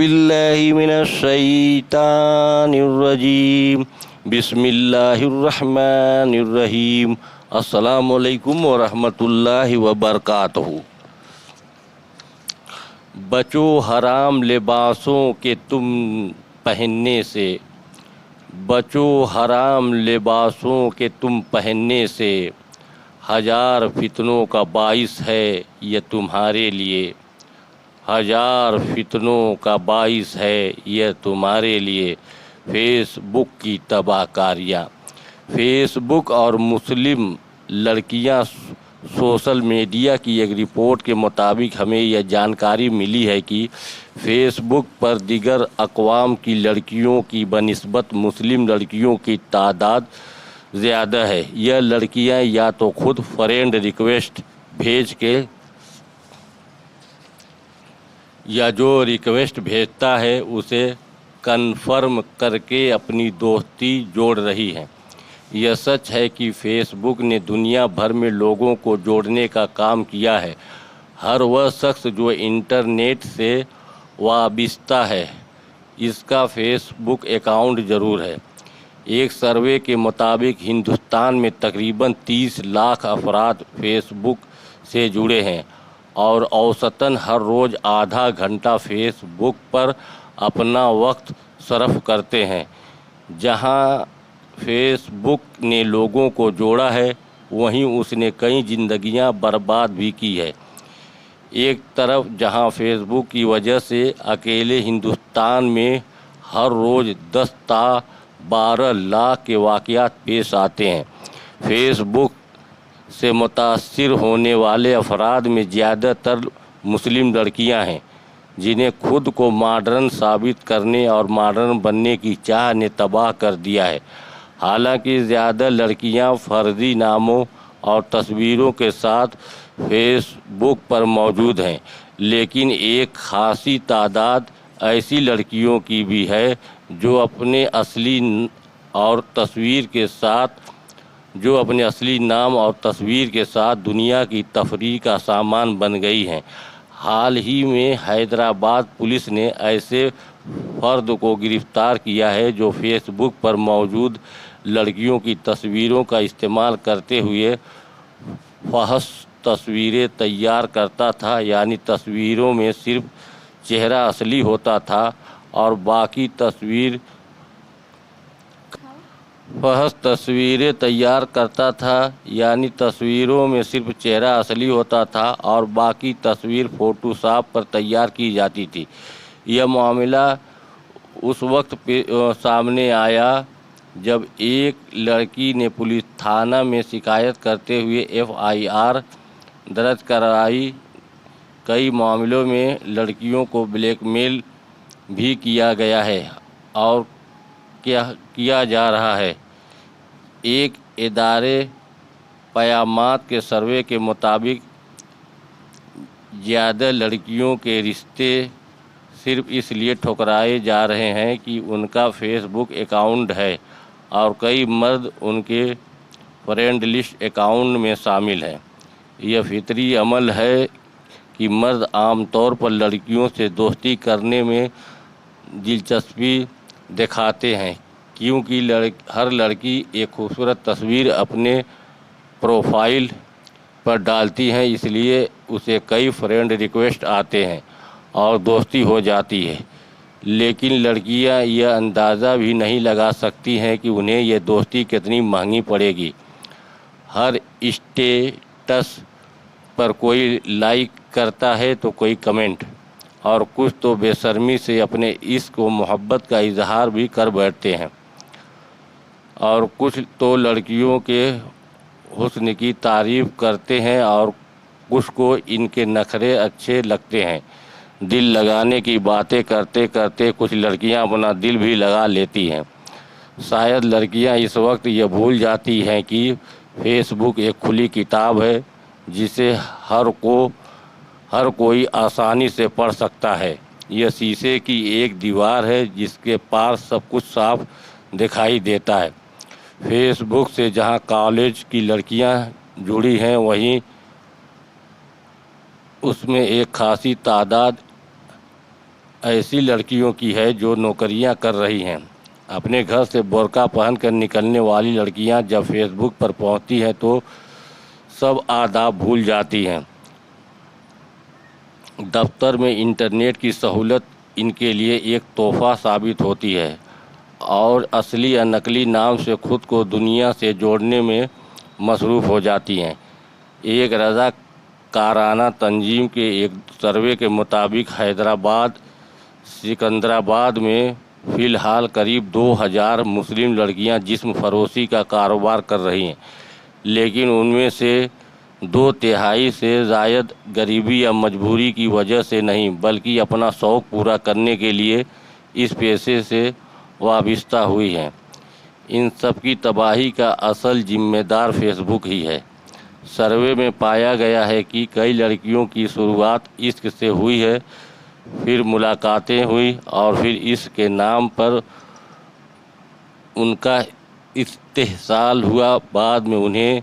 باللہ من الشیطان الرجیم بسم اللہ الرحمن الرحیم السلام علیکم ورحمۃ اللہ وبرکاتہ۔ بچو حرام لباسوں کے تم پہننے سے، بچو حرام لباسوں کے تم پہننے سے، ہزار فتنوں کا باعث ہے یہ تمہارے لیے، ہزار فتنوں کا باعث ہے یہ تمہارے لیے۔ فیس بک کی تباہ کاریاں۔ فیس بک اور مسلم لڑکیاں سوشل میڈیا کی ایک رپورٹ کے مطابق ہمیں یہ جانکاری ملی ہے کہ فیس بک پر دیگر اقوام کی لڑکیوں کی بنسبت مسلم لڑکیوں کی تعداد زیادہ ہے۔ یہ لڑکیاں یا تو خود فرینڈ ریکویسٹ بھیج کے یا جو ریکویسٹ بھیجتا ہے اسے کنفرم کر کے اپنی دوستی جوڑ رہی ہیں۔ یہ سچ ہے کہ فیس بک نے دنیا بھر میں لوگوں کو جوڑنے کا کام کیا ہے۔ ہر وہ شخص جو انٹرنیٹ سے وابستہ ہے اس کا فیس بک اکاؤنٹ ضرور ہے۔ ایک سروے کے مطابق ہندوستان میں تقریباً 30 لاکھ افراد فیس بک سے جڑے ہیں اور اوسطاً ہر روز آدھا گھنٹہ فیس بک پر اپنا وقت صرف کرتے ہیں۔ جہاں فیس بک نے لوگوں کو جوڑا ہے وہیں اس نے کئی زندگیاں برباد بھی کی ہے۔ ایک طرف جہاں فیس بک کی وجہ سے اکیلے ہندوستان میں ہر روز 10 تا 12 لاکھ کے واقعات پیش آتے ہیں۔ فیس بک سے متاثر ہونے والے افراد میں زیادہ تر مسلم لڑکیاں ہیں جنہیں خود کو ماڈرن ثابت کرنے اور ماڈرن بننے کی چاہ نے تباہ کر دیا ہے۔ حالانکہ زیادہ لڑکیاں فرضی ناموں اور تصویروں کے ساتھ فیس بک پر موجود ہیں، لیکن ایک خاصی تعداد ایسی لڑکیوں کی بھی ہے جو اپنے اصلی نام اور تصویر کے ساتھ دنیا کی تفریح کا سامان بن گئی ہیں۔ حال ہی میں حیدرآباد پولیس نے ایسے فرد کو گرفتار کیا ہے جو فیس بک پر موجود لڑکیوں کی تصویروں کا استعمال کرتے ہوئے فحش تصویریں تیار کرتا تھا، یعنی تصویروں میں صرف چہرہ اصلی ہوتا تھا اور باقی فحش تصویریں تیار کرتا تھا یعنی تصویروں میں صرف چہرہ اصلی ہوتا تھا اور باقی تصویر فوٹو شاپ پر تیار کی جاتی تھی۔ یہ معاملہ اس وقت سامنے آیا جب ایک لڑکی نے پولیس تھانہ میں شکایت کرتے ہوئے FIR درج کرائی۔ کئی معاملوں میں لڑکیوں کو بلیک میل بھی کیا گیا ہے اور کیا جا رہا ہے۔ ایک ادارے پیامات کے سروے کے مطابق زیادہ لڑکیوں کے رشتے صرف اس لیے ٹھکرائے جا رہے ہیں کہ ان کا فیس بک اکاؤنٹ ہے اور کئی مرد ان کے فرینڈ لسٹ اکاؤنٹ میں شامل ہیں۔ یہ فطری عمل ہے کہ مرد عام طور پر لڑکیوں سے دوستی کرنے میں دلچسپی دکھاتے ہیں کیونکہ ہر لڑکی ایک خوبصورت تصویر اپنے پروفائل پر ڈالتی ہے، اس لیے اسے کئی فرینڈ ریکویسٹ آتے ہیں اور دوستی ہو جاتی ہے۔ لیکن لڑکیاں یہ اندازہ بھی نہیں لگا سکتی ہیں کہ انہیں یہ دوستی کتنی مہنگی پڑے گی۔ ہر اسٹیٹس پر کوئی لائک کرتا ہے تو کوئی کمنٹ، اور کچھ تو بے شرمی سے اپنے عشق و محبت کا اظہار بھی کر بیٹھتے ہیں، اور کچھ تو لڑکیوں کے حسن کی تعریف کرتے ہیں اور کچھ کو ان کے نخرے اچھے لگتے ہیں۔ دل لگانے کی باتیں کرتے کرتے کچھ لڑکیاں اپنا دل بھی لگا لیتی ہیں۔ شاید لڑکیاں اس وقت یہ بھول جاتی ہیں کہ فیس بک ایک کھلی کتاب ہے جسے ہر کوئی آسانی سے پڑھ سکتا ہے۔ یہ شیشے کی ایک دیوار ہے جس کے پار سب کچھ صاف دکھائی دیتا ہے۔ فیس بک سے جہاں کالج کی لڑکیاں جڑی ہیں وہیں اس میں ایک خاصی تعداد ایسی لڑکیوں کی ہے جو نوکریاں کر رہی ہیں۔ اپنے گھر سے برقع پہن کر نکلنے والی لڑکیاں جب فیس بک پر پہنچتی ہیں تو سب آداب بھول جاتی ہیں۔ دفتر میں انٹرنیٹ کی سہولت ان کے لیے ایک تحفہ ثابت ہوتی ہے اور اصلی یا نقلی نام سے خود کو دنیا سے جوڑنے میں مصروف ہو جاتی ہیں۔ ایک رضاکارانہ تنظیم کے ایک سروے کے مطابق حیدرآباد، سکندرآباد میں فی الحال قریب 2000 مسلم لڑکیاں جسم فروشی کا کاروبار کر رہی ہیں، لیکن ان میں سے 2/3 سے زائد غریبی یا مجبوری کی وجہ سے نہیں بلکہ اپنا شوق پورا کرنے کے لیے اس پیشے سے وابستہ ہوئی ہیں۔ ان سب کی تباہی کا اصل ذمہ دار فیس بک ہی ہے۔ سروے میں پایا گیا ہے کہ کئی لڑکیوں کی شروعات عشق سے ہوئی ہے، پھر ملاقاتیں ہوئی اور پھر عشق کے نام پر ان کا استحصال ہوا۔ بعد میں انہیں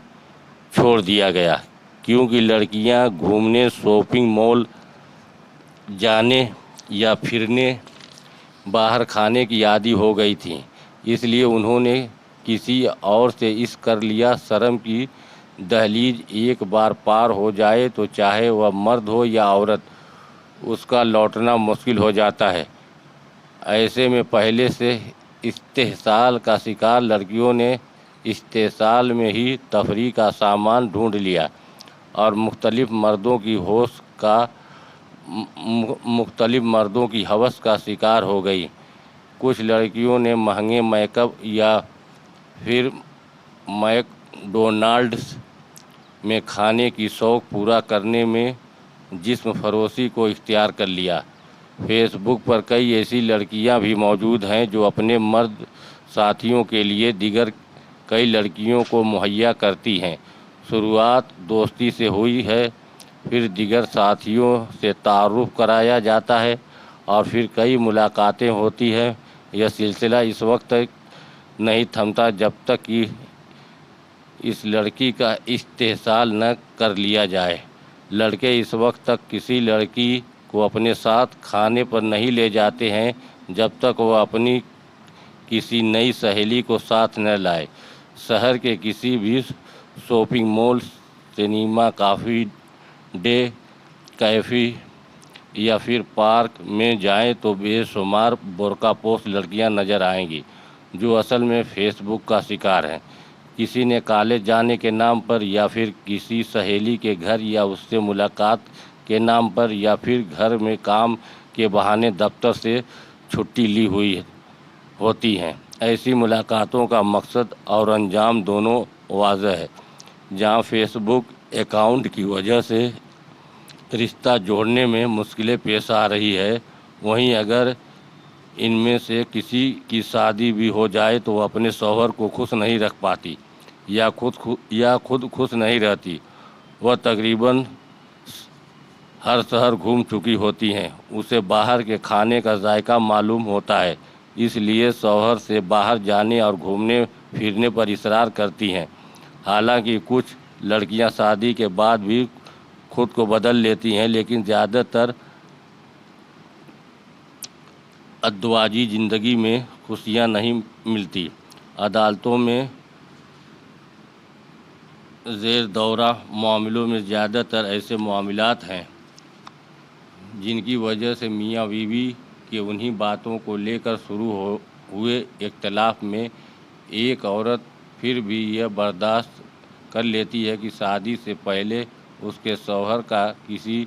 چھوڑ دیا گیا کیونکہ لڑکیاں گھومنے، شاپنگ مال جانے یا پھرنے، باہر کھانے کی عادی ہو گئی تھیں، اس لیے انہوں نے کسی اور سے عشق کر لیا۔ شرم کی دہلیز ایک بار پار ہو جائے تو چاہے وہ مرد ہو یا عورت، اس کا لوٹنا مشکل ہو جاتا ہے۔ ایسے میں پہلے سے استحصال کا شکار لڑکیوں نے استحصال میں ہی تفریح کا سامان ڈھونڈ لیا اور مختلف مردوں کی ہوس کا شکار ہو گئی۔ کچھ لڑکیوں نے مہنگے میک اپ یا پھر میک ڈونلڈس میں کھانے کی شوق پورا کرنے میں جسم فروشی کو اختیار کر لیا۔ فیس بک پر کئی ایسی لڑکیاں بھی موجود ہیں جو اپنے مرد ساتھیوں کے لیے دیگر کئی لڑکیوں کو مہیا کرتی ہیں۔ شروعات دوستی سے ہوئی ہے، پھر دیگر ساتھیوں سے تعارف کرایا جاتا ہے اور پھر کئی ملاقاتیں ہوتی ہیں۔ یہ سلسلہ اس وقت تک نہیں تھمتا جب تک کہ اس لڑکی کا استحصال نہ کر لیا جائے۔ لڑکے اس وقت تک کسی لڑکی کو اپنے ساتھ کھانے پر نہیں لے جاتے ہیں جب تک وہ اپنی کسی نئی سہیلی کو ساتھ نہ لائے۔ شہر کے کسی بھی شاپنگ مال، سنیما، کافی ڈے، کیفے یا پھر پارک میں جائیں تو بے شمار برقع پوش لڑکیاں نظر آئیں گی جو اصل میں فیس بک کا شکار ہیں۔ کسی نے کالج جانے کے نام پر یا پھر کسی سہیلی کے گھر یا اس سے ملاقات کے نام پر یا پھر گھر میں کام کے بہانے دفتر سے چھٹی لی ہوئی ہوتی ہیں۔ ایسی ملاقاتوں کا مقصد اور انجام دونوں واضح ہے۔ جہاں فیس بک اکاؤنٹ کی وجہ سے رشتہ جوڑنے میں مشکلیں پیش آ رہی ہے، وہیں اگر ان میں سے کسی کی شادی بھی ہو جائے تو وہ اپنے شوہر کو خوش نہیں رکھ پاتی یا خود خوش نہیں رہتی۔ وہ تقریباً ہر شہر گھوم چکی ہوتی ہیں، اسے باہر کے کھانے کا ذائقہ معلوم ہوتا ہے، اس لیے شوہر سے باہر جانے اور گھومنے پھرنے پر اصرار کرتی ہیں۔ حالانکہ کچھ لڑکیاں شادی کے بعد بھی خود کو بدل لیتی ہیں، لیکن زیادہ تر ازدواجی زندگی میں خوشیاں نہیں ملتی۔ عدالتوں میں زیر دورہ معاملوں میں زیادہ تر ایسے معاملات ہیں جن کی وجہ سے میاں بیوی کے انہی باتوں کو لے کر شروع ہوئے اختلاف میں ایک عورت پھر بھی یہ برداشت کر لیتی ہے کہ شادی سے پہلے اس کے شوہر کا کسی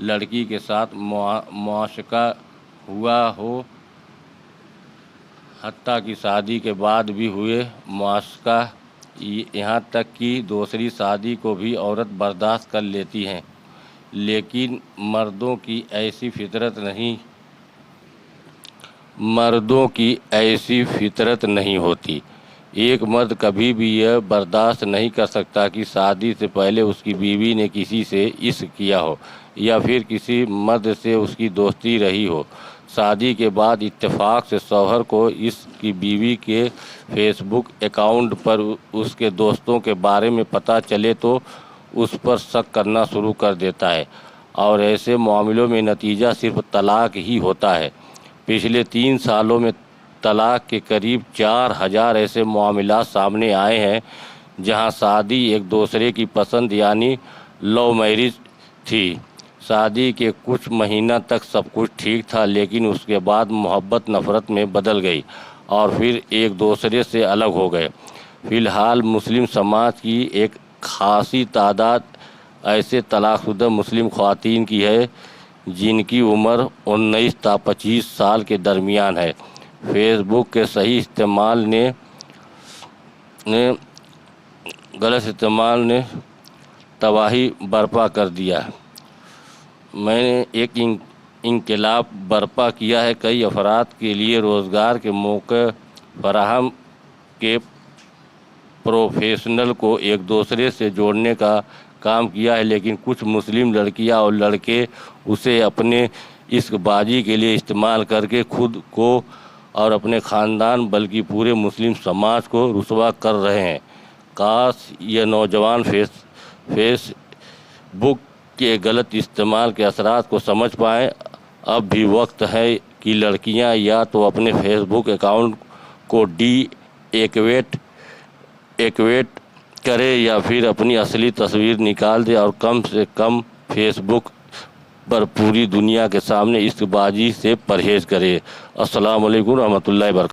لڑکی کے ساتھ معاشقہ ہوا ہو، حتیٰ کہ شادی کے بعد بھی ہوئے معاشقہ، یہاں تک کہ دوسری شادی کو بھی عورت برداشت کر لیتی ہے۔ لیکن مردوں کی ایسی فطرت نہیں ہوتی۔ ایک مرد کبھی بھی یہ برداشت نہیں کر سکتا کہ شادی سے پہلے اس کی بیوی نے کسی سے عشق کیا ہو یا پھر کسی مرد سے اس کی دوستی رہی ہو۔ شادی کے بعد اتفاق سے شوہر کو اس کی بیوی کے فیس بک اکاؤنٹ پر اس کے دوستوں کے بارے میں پتہ چلے تو اس پر شک کرنا شروع کر دیتا ہے اور ایسے معاملوں میں نتیجہ صرف طلاق ہی ہوتا ہے۔ پچھلے 3 سالوں میں طلاق کے قریب 4000 ایسے معاملات سامنے آئے ہیں جہاں شادی ایک دوسرے کی پسند یعنی لو میرج تھی۔ شادی کے کچھ مہینہ تک سب کچھ ٹھیک تھا، لیکن اس کے بعد محبت نفرت میں بدل گئی اور پھر ایک دوسرے سے الگ ہو گئے۔ فی الحال مسلم سماج کی ایک خاصی تعداد ایسے طلاق شدہ مسلم خواتین کی ہے جن کی عمر 19 تا 25 سال کے درمیان ہے۔ فیس بک کے صحیح استعمال نے غلط استعمال نے تباہی برپا کر دیا۔ میں نے ایک انقلاب برپا کیا ہے، کئی افراد کے لیے روزگار کے موقع فراہم کے پروفیشنل کو ایک دوسرے سے جوڑنے کا کام کیا ہے، لیکن کچھ مسلم لڑکیاں اور لڑکے اسے اپنے عشق بازی کے لیے استعمال کر کے خود کو اور اپنے خاندان بلکہ پورے مسلم سماج کو رسوا کر رہے ہیں۔ کاش یہ نوجوان فیس بک کے غلط استعمال کے اثرات کو سمجھ پائیں۔ اب بھی وقت ہے کہ لڑکیاں یا تو اپنے فیس بک اکاؤنٹ کو ڈی ایکٹیویٹ کرے یا پھر اپنی اصلی تصویر نکال دے اور کم سے کم فیس بک پر پوری دنیا کے سامنے عشق بازی سے پرہیز کرے۔ السلام علیکم ورحمۃ اللہ وبرکاتہ۔